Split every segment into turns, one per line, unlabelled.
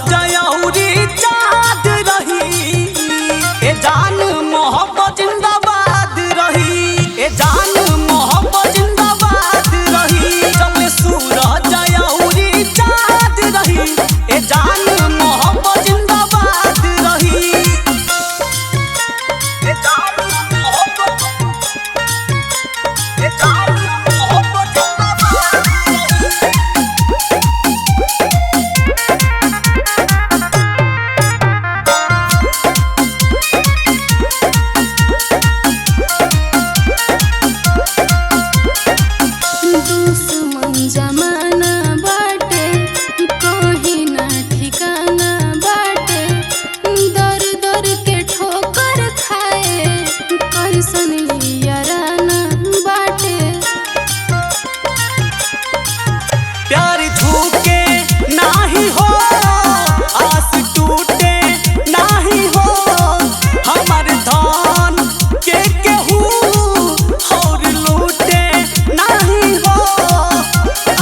जयौरी चाँद रही ए जान मोहब्बत जिंदाबाद रही ए जान मोहब्बत जिंदाबाद रही जब सूरज जयौरी चाँद रही ए जान मोहब्बत जिंदाबाद रही ए जान मोहब्बत ए जान मोहब्बत
जमाना बाटे कहीं ना ठिकाना बाटे दर दर के ठोकर खाए कैसन याराना बाटे
प्यार झूके नाही हो आस टूटे नाही हो हमार धान के केहू और लूटे नहीं हो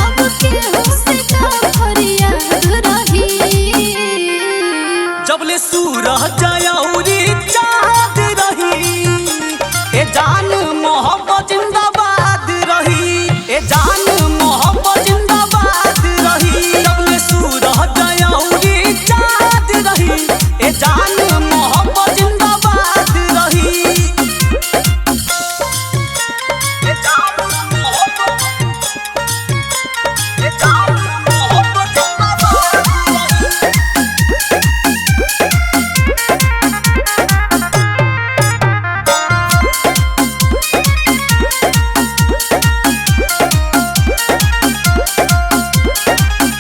अब केहू से का फरियाद रही
जबले सूरज जयौरी चाँद रही ए जान मोहब्बत जिंदाबाद रही ए जान मोहब्बत जिंदाबाद रही जबले सूरज जयौरी चाँद रही ए जान मोहब्बत जिंदाबाद रही ए जान मोहब्बत ए जान मोहब्बत जिंदाबाद रही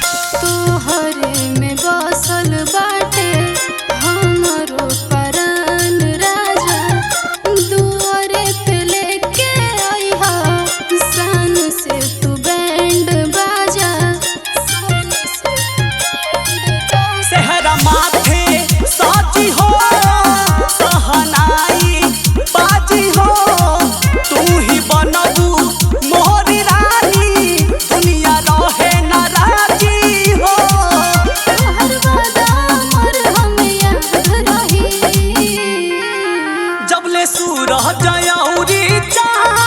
तोहरे में बसल बाटे हमरो परान राजा दुआरे पे लेके आइहा शान से तू बैंड बाजा शान से
सेहरा माथे साजी हो सहनाई बाजी हो तू ही बनबू मोहरी रानी दुनिया रहे न राजी हो
तोहर वादा मोर हम याद रही
जबले सूरज जयौरी चाँद